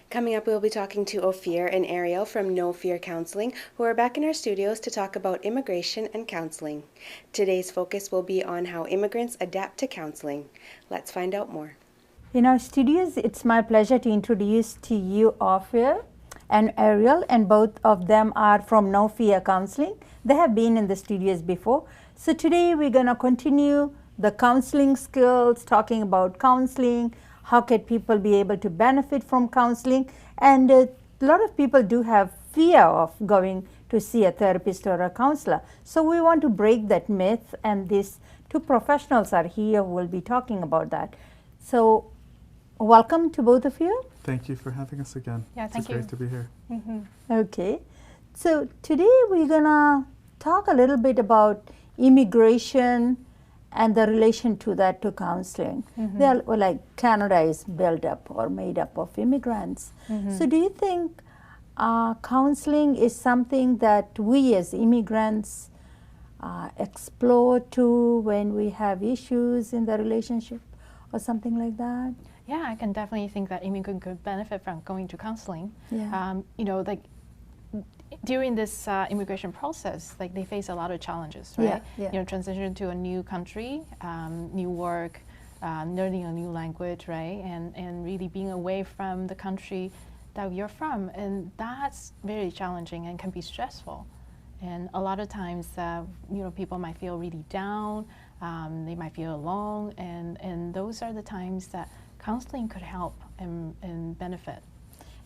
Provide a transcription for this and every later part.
Coming up, we'll be talking to Ofir and Ariel from No Fear Counselling, who are back in our studios to talk about immigration and counseling. Today's focus will be on how immigrants adapt to counseling. Let's find out more. In our studios, it's my pleasure to introduce to you Ofir and Ariel, and both of them are from No Fear Counselling. They have been in the studios before. So today we're going to continue the counseling skills, talking about counseling, how can people be able to benefit from counseling. And a lot of people do have fear of going to see a therapist or a counselor. So we want to break that myth, and these two professionals are here who will be talking about that. So welcome to both of you. Thank you for having us again. Yeah, thank you. It's great to be here. Okay. So today we're going to talk a little bit about immigration and the relation to that to counseling. They are like Canada is built up or made up of immigrants. So do you think counseling is something that we as immigrants explore too when we have issues in the relationship or something like that? Yeah, I can definitely think that immigrants could benefit from going to counseling. Yeah. Like during this immigration process, like they face a lot of challenges, right? Yeah. Transition to a new country, new work, learning a new language, right? And really being away from the country that you're from, and that's very challenging and can be stressful. And a lot of times, people might feel really down. They might feel alone, and those are the times that counseling could help and benefit.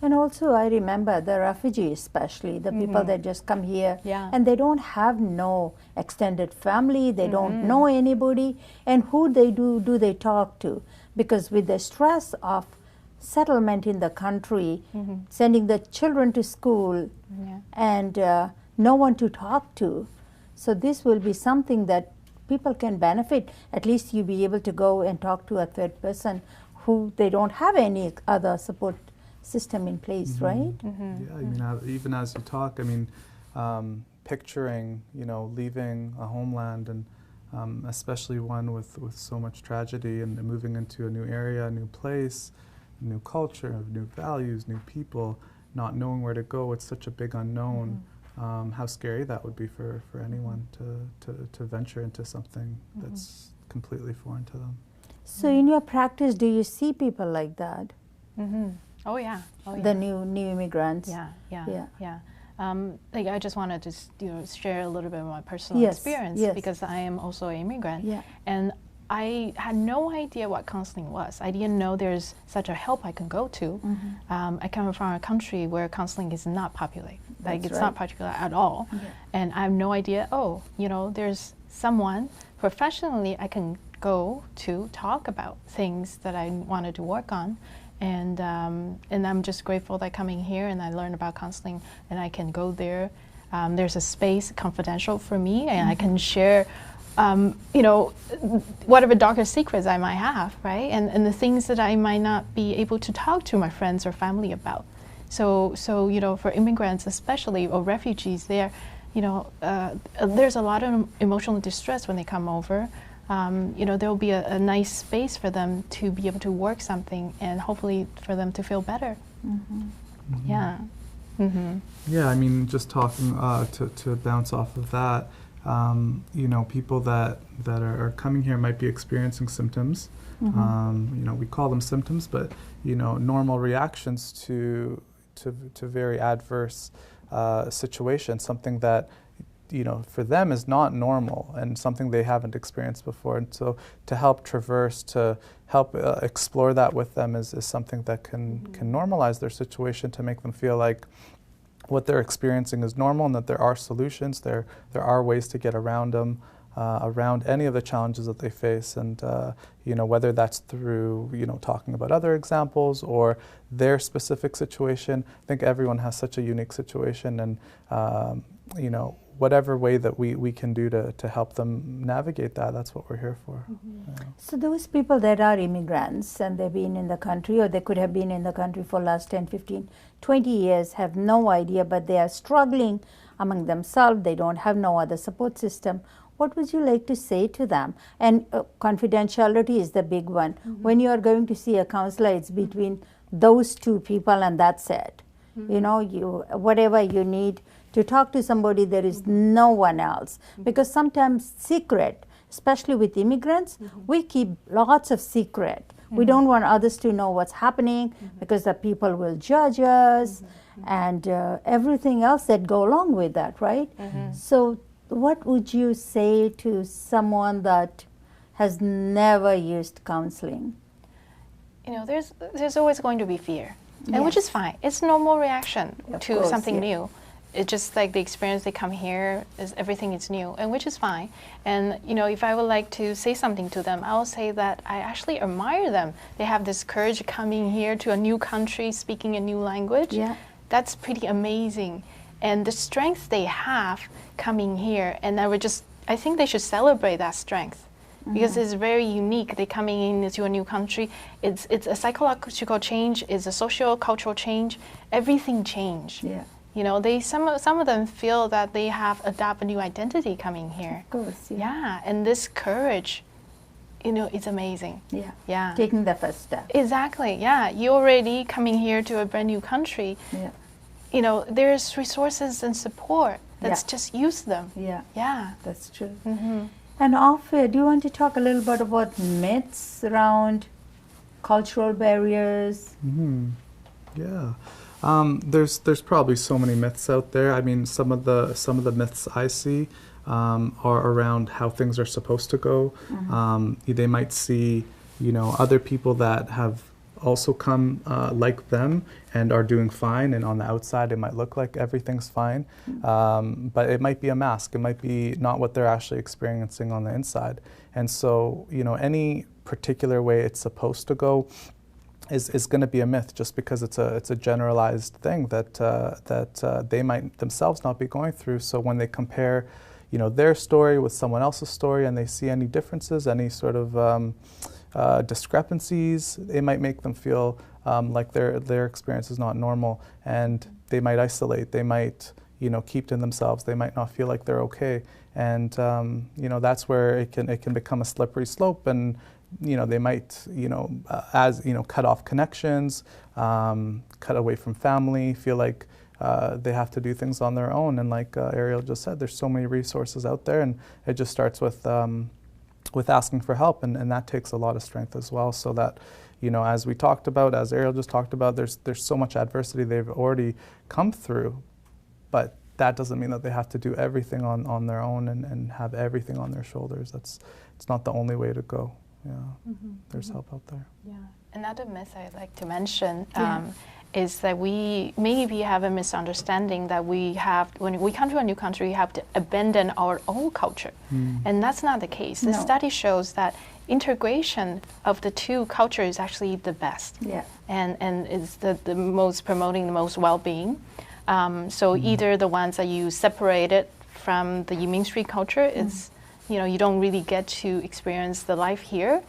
And also I remember the refugees, especially the people that just come here, and they don't have no extended family, they don't know anybody, and who they do they talk to? Because with the stress of settlement in the country, sending the children to school, and no one to talk to. So this will be something that people can benefit. At least you be able to go and talk to a third person who they don't have any other support system in place, right? Yeah, I mean, even as you talk, I mean, picturing, leaving a homeland, and especially one with so much tragedy, and moving into a new area, a new place, a new culture, new values, new people, not knowing where to go, it's such a big unknown. How scary that would be for anyone to venture into something that's completely foreign to them. So in your practice, do you see people like that? Oh yeah. The new immigrants. Yeah. Like I just wanted to share a little bit of my personal experience because I am also an immigrant, and I had no idea what counseling was. I didn't know there's such a help I can go to. I come from a country where counseling is not popular. Like it's not popular at all, and I have no idea. There's someone professionally I can go to talk about things that I wanted to work on. And I'm just grateful that coming here and I learned about counseling and I can go there. There's a space confidential for me, and I can share, whatever darkest secrets I might have, right? And the things that I might not be able to talk to my friends or family about. So for immigrants especially, or refugees, there's a lot of emotional distress when they come over. There'll be a nice space for them to be able to work something, and hopefully for them to feel better. Yeah. Yeah, I mean, just talking to bounce off of that, people that are coming here might be experiencing symptoms. We call them symptoms, but normal reactions to very adverse situations, something that for them is not normal and something they haven't experienced before. And so to help traverse, to help explore that with them is something that can normalize their situation, to make them feel like what they're experiencing is normal and that there are solutions, there are ways to get around them, around any of the challenges that they face. And whether that's through talking about other examples or their specific situation. I think everyone has such a unique situation, and whatever way that we can do to help them navigate that's what we're here for. So those people that are immigrants and they've been in the country, or they could have been in the country for last 10, 15, 20 years, have no idea, but they are struggling among themselves, they don't have no other support system. What would you like to say to them? And confidentiality is the big one. When you are going to see a counselor, it's between those two people and that's it. You know, whatever you need to talk to somebody, there is no one else. Because sometimes secret, especially with immigrants, we keep lots of secret. We don't want others to know what's happening because the people will judge us and everything else that go along with that, right? So what would you say to someone that has never used counseling? You know, there's always going to be fear, and which is fine. It's normal reaction to something new. It's just like the experience, they come here, everything is new, and which is fine. And you know, if I would like to say something to them, I'll say that I actually admire them. They have this courage coming here to a new country, speaking a new language. That's pretty amazing. And the strength they have coming here, and I think they should celebrate that strength. Because it's very unique. They're coming into a new country. It's a psychological change. It's a social cultural change. Everything changed. You know, some of them feel that they have adopted a new identity coming here. Of course. And this courage, you know, it's amazing. Taking the first step. Exactly. You're already coming here to a brand new country. You know, there's resources and support. Let's just use them. That's true. And Ofir, do you want to talk a little bit about myths around cultural barriers? There's probably so many myths out there. I mean, some of the myths I see are around how things are supposed to go. They might see, you know, other people that have also come like them and are doing fine, and on the outside it might look like everything's fine, but it might be a mask. It might be not what they're actually experiencing on the inside. And so, you know, any particular way it's supposed to go is going to be a myth, just because it's a generalized thing that they might themselves not be going through. So when they compare, you know, their story with someone else's story, and they see any differences, any sort of discrepancies, it might make them feel like their experience is not normal, and they might isolate. They might, you know, keep to themselves. They might not feel like they're okay, and you know, that's where it can become a slippery slope. And you know, they might, you know, cut off connections, cut away from family, feel like they have to do things on their own. And like Ariel just said, there's so many resources out there, and it just starts with asking for help, and that takes a lot of strength as well. So that, you know, as we talked about, as Ariel just talked about, there's so much adversity they've already come through, but that doesn't mean that they have to do everything on their own and have everything on their shoulders. It's not the only way to go. There's help out there. Another myth I'd like to mention is that we maybe have a misunderstanding that when we come to a new country, we have to abandon our own culture. And that's not the case. The study shows that integration of the two cultures is actually the best. And is the most promoting the most well-being. So either the ones that you separated from the mainstream culture is, you know, you don't really get to experience the life here.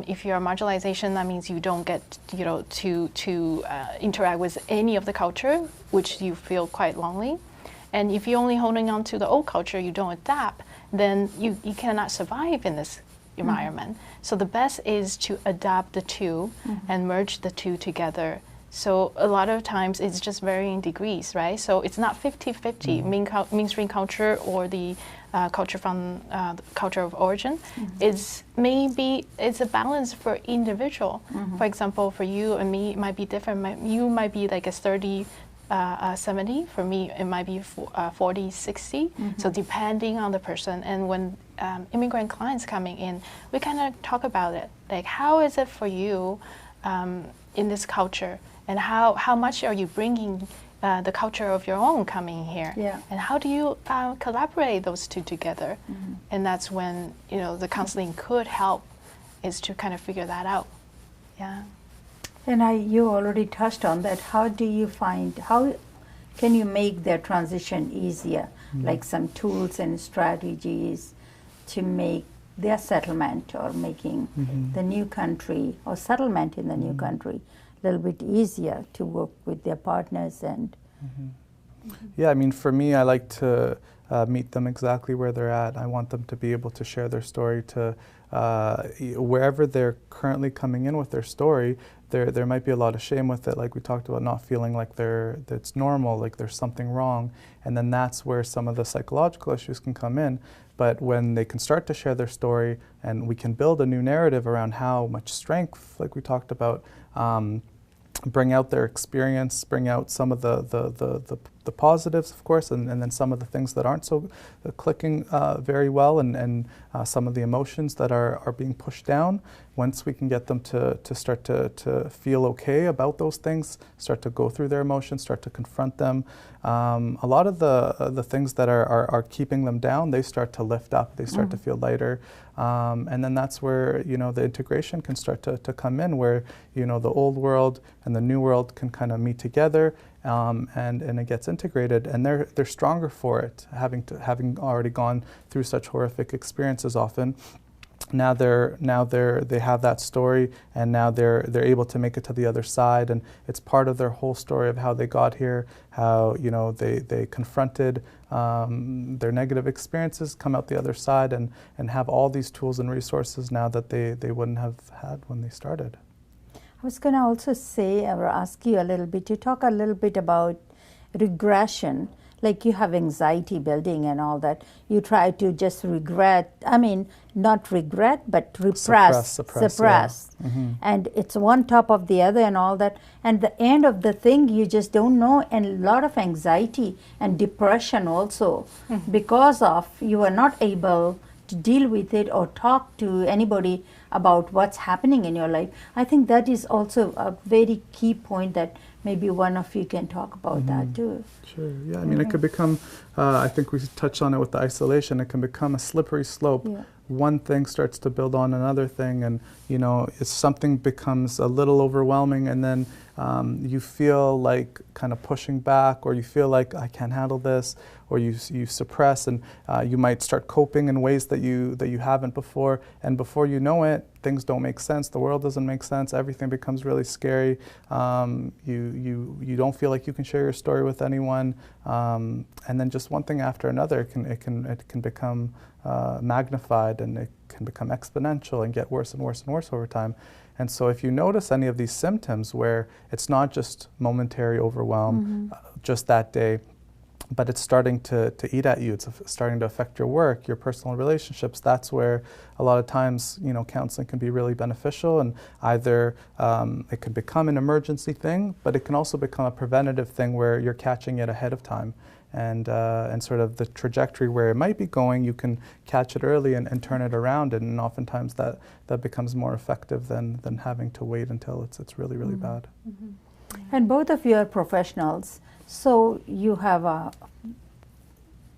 If you're a marginalization, that means you don't get, you know, to interact with any of the culture, which you feel quite lonely. And if you're only holding on to the old culture, you don't adapt, then you cannot survive in this environment. So the best is to adapt the two and merge the two together. So a lot of times it's just varying degrees, right? So it's not 50-50, mainstream culture or the culture from the culture of origin. It's a balance for individual. For example, for you and me, it might be different. You might be like a 30-70. For me, it might be 40-60. So depending on the person. And when immigrant clients coming in, we kind of talk about it. Like, how is it for you in this culture? And how much are you bringing the culture of your own coming here? And how do you collaborate those two together? And that's when, you know, the counseling could help, is to kind of figure that out. And you already touched on that. How can you make their transition easier? Like some tools and strategies to make their settlement or making the new country or settlement in the new country a little bit easier to work with their partners and Yeah, I mean, for me, I like to meet them exactly where they're at. I want them to be able to share their story to wherever they're currently coming in with their story. there might be a lot of shame with it, like we talked about, not feeling like it's normal, like there's something wrong, and then that's where some of the psychological issues can come in. But when they can start to share their story, and we can build a new narrative around how much strength, like we talked about, bring out their experience, bring out some of the positives, of course, and then some of the things that aren't so clicking very well, and some of the emotions that are being pushed down. Once we can get them to start to feel okay about those things, start to go through their emotions, start to confront them, a lot of the things that are keeping them down, they start to lift up, they start to feel lighter. And then that's where, the integration can start to come in, where, the old world and the new world can kind of meet together, and it gets integrated, and they're stronger for it, having already gone through such horrific experiences often. Now they have that story, and now they're able to make it to the other side, and it's part of their whole story of how they got here, how they confronted their negative experiences, come out the other side, and have all these tools and resources now that they wouldn't have had when they started. I was going to also say, or ask you a little bit, to talk a little bit about regression. Like, you have anxiety building and all that. You try to just not regret, but suppress. Yeah. And it's one top of the other and all that. And the end of the thing, you just don't know. And a lot of anxiety and depression also, because of you are not able to deal with it or talk to anybody about what's happening in your life. I think that is also a very key point that maybe one of you can talk about that too. Sure, yeah, I mean, it could become, I think we touched on it with the isolation, it can become a slippery slope. Yeah. One thing starts to build on another thing, and if something becomes a little overwhelming, and then you feel like kind of pushing back, or you feel like I can't handle this, or you suppress, and you might start coping in ways that you haven't before, and before you know it, things don't make sense, the world doesn't make sense, everything becomes really scary, you don't feel like you can share your story with anyone, and then just one thing after another, it can become magnified, and it can become exponential and get worse and worse and worse over time. And so if you notice any of these symptoms where it's not just momentary overwhelm just that day, but it's starting to eat at you, it's starting to affect your work, your personal relationships, that's where a lot of times, counseling can be really beneficial, and either it can become an emergency thing, but it can also become a preventative thing where you're catching it ahead of time. And sort of the trajectory where it might be going, you can catch it early and turn it around, and oftentimes that becomes more effective than having to wait until it's really, really bad. And both of you are professionals, so you have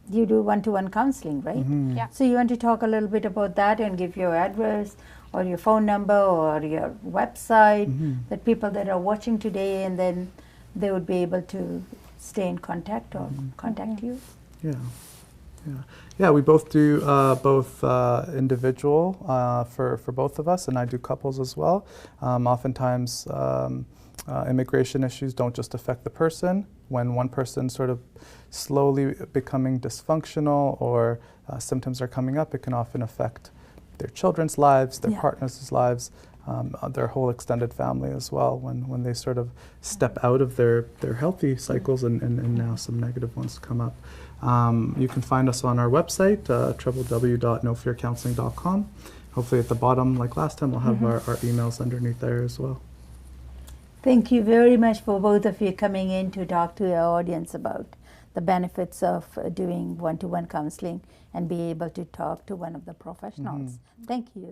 you do one-to-one counseling, right? Yeah. So you want to talk a little bit about that and give your address or your phone number or your website, that people that are watching today, and then they would be able to stay in contact or contact you? Yeah. We both do individual for both of us, and I do couples as well. Oftentimes, immigration issues don't just affect the person. When one person sort of slowly becoming dysfunctional, or symptoms are coming up, it can often affect their children's lives, their partners' lives, their whole extended family as well, when they sort of step out of their healthy cycles and now some negative ones come up. You can find us on our website, www.nofearcounseling.com. Hopefully at the bottom, like last time, we'll have our emails underneath there as well. Thank you very much for both of you coming in to talk to our audience about the benefits of doing one-to-one counseling and be able to talk to one of the professionals. Thank you.